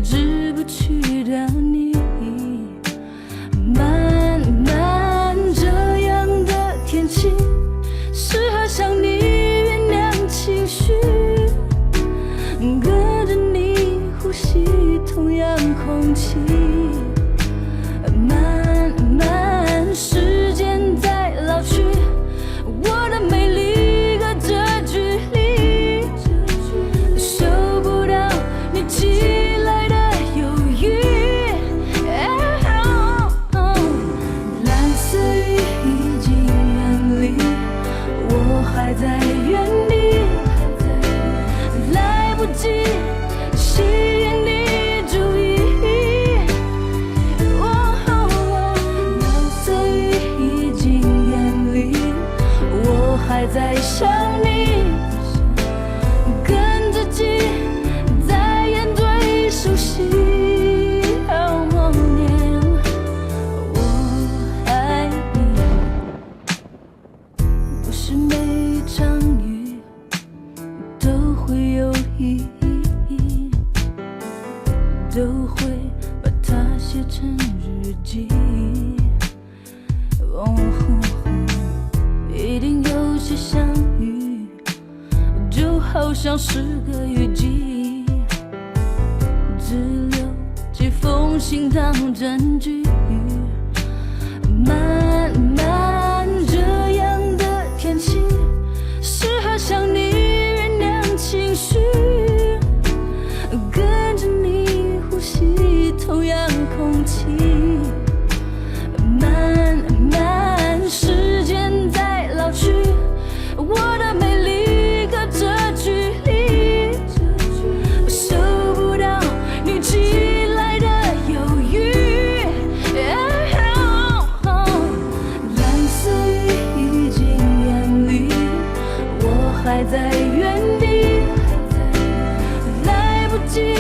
止不去的你。慢慢这样的天气，适合想你酝酿情绪，跟着你呼吸同样空气。慢慢时间在老去，我的美丽隔着距离，收不到你寄来的犹豫。蓝色雨已经远离，我还在原地，来不及吸引你注意。蓝色雨已经远离，我还在想你，跟自己在演对手戏。默念我爱你，不是每一场雨都会有意义，都会把它写成日记。一定有些相遇，就好像是个雨季，只留几封信当证据。慢慢这样的天气，适合想你酝酿情绪，跟着你呼吸同样空气。慢慢时间在老去，我的美丽隔着距离，收不到你寄来的犹豫。蓝色雨已经远离，我还在原地，来不及。